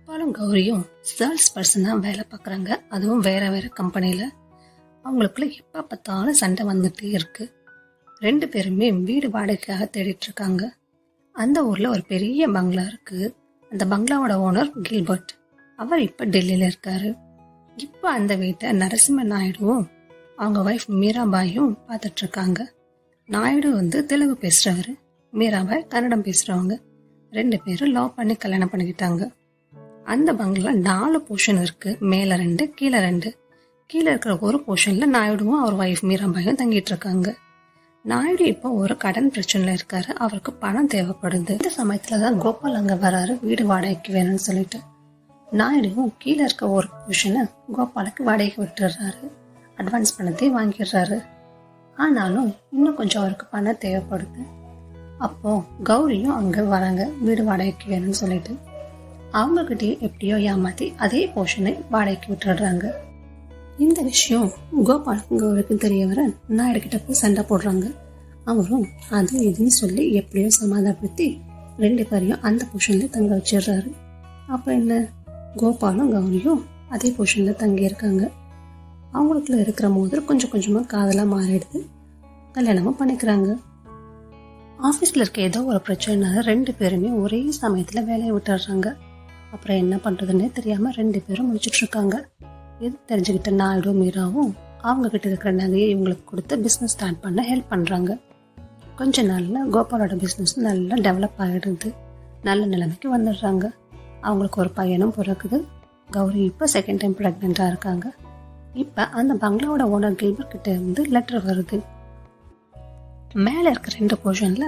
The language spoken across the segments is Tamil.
கோபாலும் கௌரியும் சேல்ஸ் பர்சனாக வேலை பார்க்குறாங்க. அதுவும் வேற வேற கம்பெனியில். அவங்களுக்குள்ள எப்போ பார்த்தாலும் சண்டை வந்துட்டே இருக்கு. ரெண்டு பேருமே வீடு வாடகைக்காக தேடிட்டு இருக்காங்க. அந்த ஊரில் ஒரு பெரிய பங்களா இருக்கு. அந்த பங்களாவோட ஓனர் கில்பர்ட். அவர் இப்போ டெல்லியில் இருக்காரு. இப்போ அந்த வீட்டை நரசிம்ம நாயுடுவும் அவங்க ஒய்ஃப் மீராபாயும் பார்த்துட்டு இருக்காங்க. நாயுடு தெலுங்கு பேசுறவர், மீராபாய் கன்னடம் பேசுறவங்க. ரெண்டு பேரும் லவ் பண்ணி கல்யாணம் பண்ணிக்கிட்டாங்க. அந்த பங்களா 4 போர்ஷன் இருக்கு. மேல 2, கீழே 2. கீழே இருக்கிற ஒரு போர்ஷன்ல நாயுடுவும் அவர் ஒய்ஃப் மீராபாயும் தங்கிட்டு இருக்காங்க. நாயுடு இப்போ ஒரு கடன் பிரச்சனைல இருக்காரு. அவருக்கு பணம் தேவைப்படுது. இந்த சமயத்துலதான் கோபால் அங்க வராரு, வீடு வாடகைக்கு வேணும்னு சொல்லிட்டு. நாயுடுவும் கீழே இருக்க ஒரு போர்ஷனை கோபாலுக்கு வாடகைக்கு விட்டுடுறாரு. அட்வான்ஸ் பணத்தை வாங்கிடுறாரு. ஆனாலும் இன்னும் கொஞ்சம் அவருக்கு பணம் தேவைப்படுது. அப்போ கௌரியும் அங்க வராங்க, வீடு வாடகைக்கு வேணும்னு சொல்லிட்டு. அவங்க கிட்டே எப்படியோ ஏமாத்தி அதே போர்ஷனை வாடகைக்கு விட்டுடுறாங்க. இந்த விஷயம் கோபாலுக்கும் கௌரிக்கும் தெரிய வர நாயுடு கிட்ட போய் சண்டை போடுறாங்க. அவரும் அது இதுன்னு சொல்லி எப்படியோ சமாதானப்படுத்தி 2 பேரையும் அந்த போர்ஷன்ல தங்க வச்சிடுறாரு. அப்ப என்ன, கோபாலும் கௌரியும் அதே போர்ஷன்ல தங்கி இருக்காங்க. அவங்களுக்குள்ள இருக்கிற மோதல் கொஞ்சம் கொஞ்சமா காதலா மாறிடுது. கல்யாணமும் பண்ணிக்கிறாங்க. ஆபீஸ்ல இருக்க ஏதோ ஒரு பிரச்சனைனால 2 பேருமே ஒரே சமயத்துல வேலையை விட்டுடுறாங்க. அப்புறம் என்ன பண்றதுன்னே தெரியாம 2 பேரும் முடிச்சிட்டு இருக்காங்க. இது தெரிஞ்சுக்கிட்ட நாயுடு மீராவும் அவங்க கிட்ட இருக்கிற நகையை இவங்களுக்கு கொடுத்து பிசினஸ் ஸ்டார்ட் பண்ண ஹெல்ப் பண்றாங்க. கொஞ்ச நாள்ல கோபாலோட பிசினஸ் நல்லா டெவலப் ஆகிடுது. நல்ல நிலைமைக்கு வந்துடுறாங்க. அவங்களுக்கு ஒரு பையனும் பிறக்குது. கௌரி இப்போ 2nd டைம் பிரெக்னெண்டா இருக்காங்க. இப்ப அந்த பங்களாவோட ஓனர் கில்பர்ட் கிட்ட இருந்து லெட்டர் வருது. மேல இருக்க 2 போர்ஷன்ல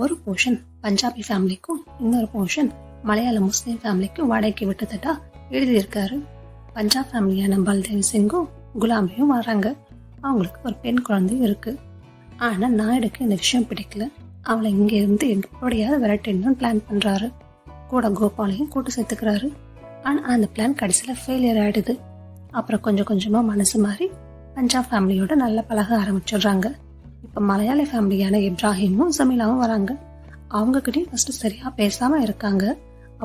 ஒரு போர்ஷன் பஞ்சாபி ஃபேமிலிக்கும் இன்னொரு போர்ஷன் மலையாள முஸ்லீம் ஃபேமிலிக்கும் வாடகைக்கு விட்டதா எழுதியிருக்காரு. பஞ்சாப் ஃபேமிலியான பல்தேவ் சிங்கும் குலாபியும் வராங்க. அவங்களுக்கு ஒரு பெண் குழந்தையும் இருக்கு. ஆனா நாயுடுக்கு இந்த விஷயம் பிடிக்கல. அவளை இங்க இருந்து எப்படியாவது விரட்டணும்னு பிளான் பண்றாரு. கூட கோபாலையும் கூட்டு சேர்த்துக்கிறாரு. ஆனா அந்த பிளான் கடைசியில ஃபெயிலியர் ஆயிடுது. அப்புறம் கொஞ்சம் கொஞ்சமா மனசு மாறி பஞ்சாப் ஃபேமிலியோட நல்லா பழக ஆரம்பிச்சிடுறாங்க. இப்ப மலையாள ஃபேமிலியான இப்ராஹிமும் ஜமீலாவும் வராங்க. அவங்க கிட்டயும் ஃபர்ஸ்ட் சரியா பேசாம இருக்காங்க.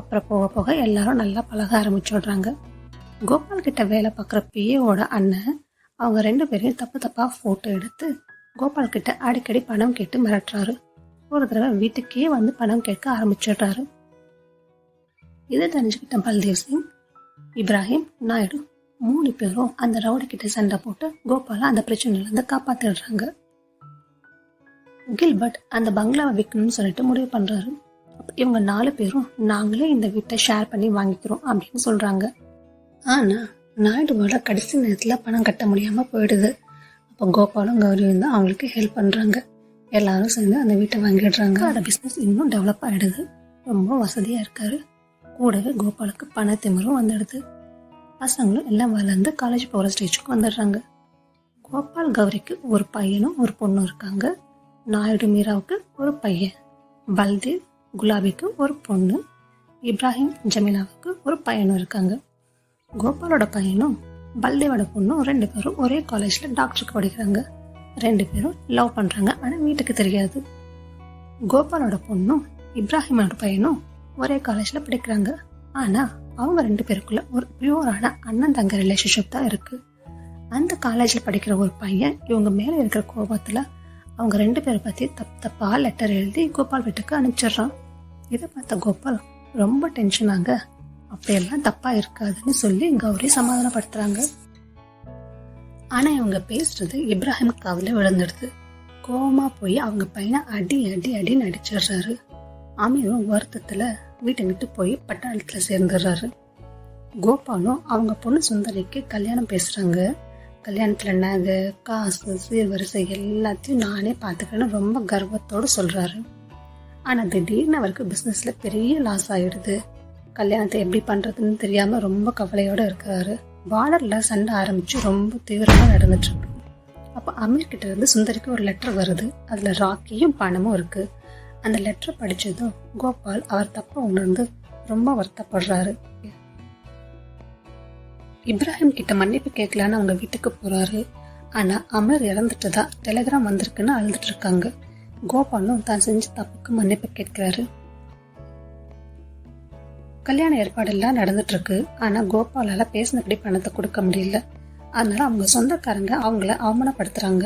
அப்புறம் போக போக எல்லாரும் நல்லா பழக ஆரம்பிச்சிடுறாங்க. கோபால் கிட்ட வேலை பார்க்குற பிஏவோட அண்ணன் அவங்க 2 பேரையும் தப்பா போட்டோ எடுத்து கோபால் கிட்ட அடிக்கடி பணம் கேட்டு மிரட்டுறாரு. ஒரு தடவை வீட்டுக்கே பணம் கேட்க ஆரம்பிச்சிடுறாரு. இதை தெரிஞ்சுக்கிட்ட பல்தேவ் சிங், இப்ராஹிம், நாயுடு 3 பேரும் அந்த ரவுடி கிட்ட சண்டை போட்டு கோபாலை அந்த பிரச்சனையில இருந்து காப்பாத்திடுறாங்க. கில்பர்ட் அந்த பங்களாவை விற்கணும்னு சொல்லிட்டு முடிவு பண்றாரு. இவங்க 4 பேரும் நாங்களே இந்த வீட்டை ஷேர் பண்ணி வாங்கிக்கிறோம் அப்படின்னு சொல்றாங்க. ஆனா நாயுடுவோட கடைசி நேரத்துல பணம் கட்ட முடியாம போயிடுது. அப்போ கோபாலும் கௌரியும் தான் அவங்களுக்கு ஹெல்ப் பண்றாங்க. எல்லாரும் சேர்ந்து அந்த வீட்டை வாங்கிடுறாங்க. அந்த பிசினஸ் இன்னும் டெவலப் ஆயிடுது. ரொம்ப வசதியா இருக்காரு. கூடவே கோபாலுக்கு பண திமிரும் வந்துடுது. பசங்களும் எல்லாம் வளர்ந்து காலேஜ் போகிற ஸ்டேஜுக்கு வந்துடுறாங்க. கோபால் கௌரிக்கு ஒரு பையனும் ஒரு பொண்ணும் இருக்காங்க. நாயுடு மீராவுக்கு ஒரு பையன், பல்தேவ் குலாபிக்கு ஒரு பொண்ணு, இப்ராஹிம் ஜமீலாவுக்கு ஒரு பையனும் இருக்காங்க. கோபாலோட பையனும் பல்தேவோட பொண்ணும் 2 பேரும் ஒரே காலேஜ்ல டாக்டருக்கு படிக்கிறாங்க. 2 பேரும் லவ் பண்றாங்க. ஆனா வீட்டுக்கு தெரியாது. கோபாலோட பொண்ணும் இப்ராஹிமோட பையனும் ஒரே காலேஜ்ல படிக்கிறாங்க. ஆனா அவங்க 2 பேருக்குள்ள ஒரு பியூரான அண்ணன் தங்க ரிலேஷன்ஷிப் தான் இருக்கு. அந்த காலேஜ்ல படிக்கிற ஒரு பையன் இவங்க மேல இருக்கிற கோபத்துல அவங்க 2 பேரை பத்தி தப்பா லெட்டர் எழுதி கோபால் வீட்டுக்கு அனுப்பிச்சிடுறான். இதை பார்த்த கோபால் ரொம்ப டென்ஷன் ஆக அப்படியெல்லாம் தப்பா இருக்காதுன்னு சொல்லி கௌரி சமாதானப்படுத்துறாங்க. ஆனா இவங்க பேசுறது இப்ராஹிம் காதுல விழுந்துடுது. கோவமா போய் அவங்க பையனை அடி அடி அடின்னு அடிச்சிடுறாரு. அமீரும் வருத்தத்துல வீட்டை விட்டு போய் பட்டாளத்துல சேர்ந்துடுறாரு. கோபாலும் அவங்க பொண்ணு சுந்தரிக்கு கல்யாணம் பேசுறாங்க. கல்யாணத்துல நகை, காசு, சீர்வரிசை எல்லாத்தையும் நானே பாத்துக்கிறேன்னு ரொம்ப கர்வத்தோடு சொல்றாரு. ஆனா திடீர்னு அவருக்கு பிசினஸ்ல பெரிய லாஸ் ஆயிடுது. கல்யாணத்தை எப்படி பண்றதுன்னு தெரியாம ரொம்ப கவலையோட இருக்காரு. பார்டர்ல சண்டை ஆரம்பிச்சு ரொம்ப தீவிரமா நடந்துட்டு இருக்கு. அப்ப அமீர் கிட்ட இருந்து சுந்தரிக்கு ஒரு லெட்டர் வருது. அதுல ராக்கியும் பணமும் இருக்கு. அந்த லெட்டர் படிச்சதும் கோபால் அவர் தப்ப உணர்ந்து ரொம்ப வருத்தப்படுறாரு. இப்ராஹிம் கிட்ட மன்னிப்பு கேட்கலான்னு அவங்க வீட்டுக்கு போறாரு. ஆனா அமர் இறந்துட்டதா டெலிகிராம் வந்திருக்குன்னு அழுதுட்டு இருக்காங்க. கோபாலும் தான் செஞ்ச தப்புக்கு மன்னிப்பு கேட்கிறாரு. கல்யாண ஏற்பாடெல்லாம் நடந்துட்டு இருக்கு. ஆனா கோபாலால பேசினபடி பணத்தை கொடுக்க முடியல. அதனால அவங்க சொந்தக்காரங்க அவங்கள அவமானப்படுத்துறாங்க.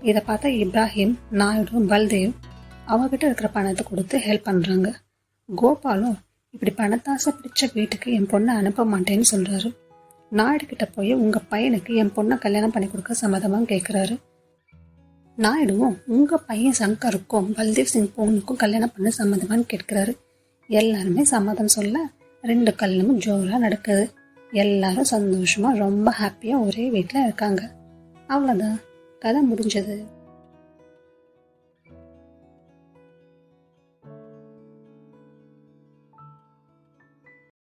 இதை பார்த்த இப்ராஹிம், நாயுடு, பல்தேவ் அவங்க கிட்ட இருக்கிற பணத்தை கொடுத்து ஹெல்ப் பண்றாங்க. கோபாலும் இப்படி பணத்தாசை பிடிச்ச வீட்டுக்கு என் பொண்ணை அனுப்ப மாட்டேன்னு சொல்றாரு. நாயுடு கிட்ட போய் உங்க பையனுக்கு என் பொண்ணை கல்யாணம் பண்ணி கொடுக்க சம்மதமா கேட்கிறாரு. நாயுடுவும் உங்க பையன் சங்கருக்கும் பல்தேவ் சிங் பொண்ணுக்கும் கல்யாணம் பண்ண சம்மதமான்னு கேட்கிறாரு. எல்லாருமே சம்மதம் சொல்ல 2 கல்யாணமும் ஜோரா நடக்குது. எல்லாரும் சந்தோஷமா ரொம்ப ஹாப்பியா ஒரே வீட்டுல இருக்காங்க. அவ்வளவுதான், கதை முடிஞ்சது.